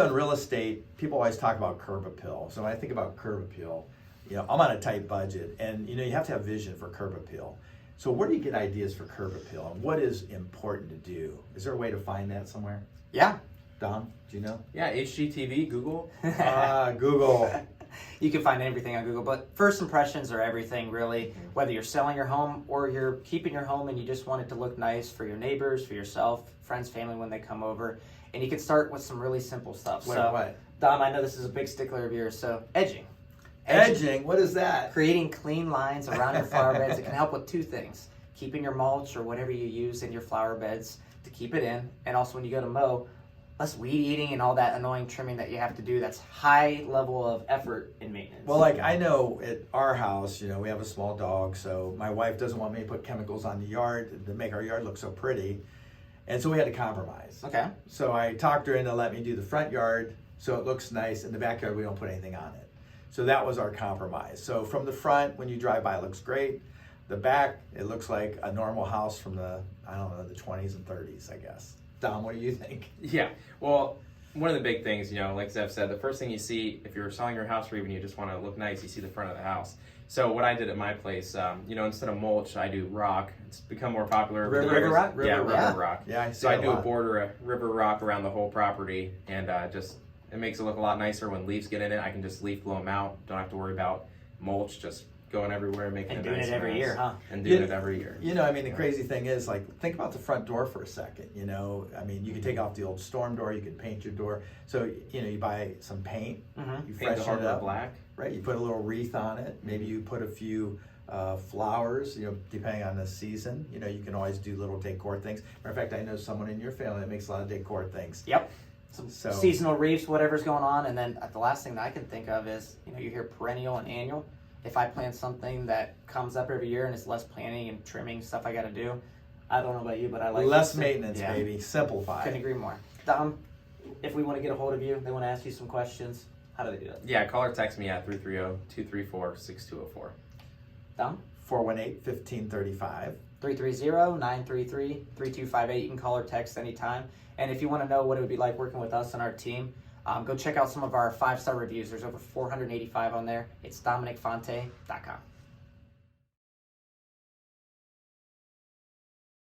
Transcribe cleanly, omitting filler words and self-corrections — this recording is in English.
in real estate, people always talk about curb appeal. So when I think about curb appeal, I'm on a tight budget, and you have to have vision for curb appeal. So where do you get ideas for curb appeal, and what is important to do? Is there a way to find that somewhere? Yeah. Dom, do you know? Yeah, HGTV, Google. Google. You can find everything on Google, but first impressions are everything, really. Whether you're selling your home or you're keeping your home and you just want it to look nice for your neighbors, for yourself, friends, family when they come over. And you can start with some really simple stuff. What? Dom, I know this is a big stickler of yours, so edging. Edging? What is that? Creating clean lines around your flower beds. It can help with two things. Keeping your mulch or whatever you use in your flower beds to keep it in. And also when you go to mow, less weed eating and all that annoying trimming that you have to do. That's high level of effort in maintenance. Well, like I know at our house, we have a small dog, so my wife doesn't want me to put chemicals on the yard to make our yard look so pretty. And so we had to compromise. Okay. So I talked her into let me do the front yard so it looks nice. In the backyard, we don't put anything on it. So that was our compromise. So from the front, when you drive by, it looks great. The back, it looks like a normal house from the 20s and 30s, I guess. Dom, what do you think? Yeah, well, one of the big things, like Zev said, the first thing you see if you're selling your house or even you just want to look nice, you see the front of the house. So what I did at my place, instead of mulch, I do rock. It's become more popular. River rock? Yeah, river rock. Yeah, I see so I a do lot. a border of river rock around the whole property, and it makes it look a lot nicer when leaves get in it. I can just leaf blow them out. Don't have to worry about mulch just going everywhere, making and it doing nice it every nice. year, huh? And doing it every year. The crazy thing is, think about the front door for a second. You can take off the old storm door, you can paint your door. So, you buy some paint, you Paint the freshen it hardwood up. black. Right, you put a little wreath on it. Maybe you put a few flowers, depending on the season. You can always do little decor things. Matter of fact, I know someone in your family that makes a lot of decor things. Yep. Some seasonal wreaths, whatever's going on. And then the last thing that I can think of is, you hear perennial and annual. If I plant something that comes up every year and it's less planting and trimming stuff I got to do, I don't know about you, but I like less maintenance, baby. Simplify. Couldn't agree more. Dom, if we want to get a hold of you, they want to ask you some questions, how do they do that? Yeah, call or text me at 330-234-6204. Dom? 418-1535. 330-933-3258. You can call or text anytime. And if you want to know what it would be like working with us and our team, go check out some of our 5-star reviews. There's over 485 on there. It's DominicFonte.com.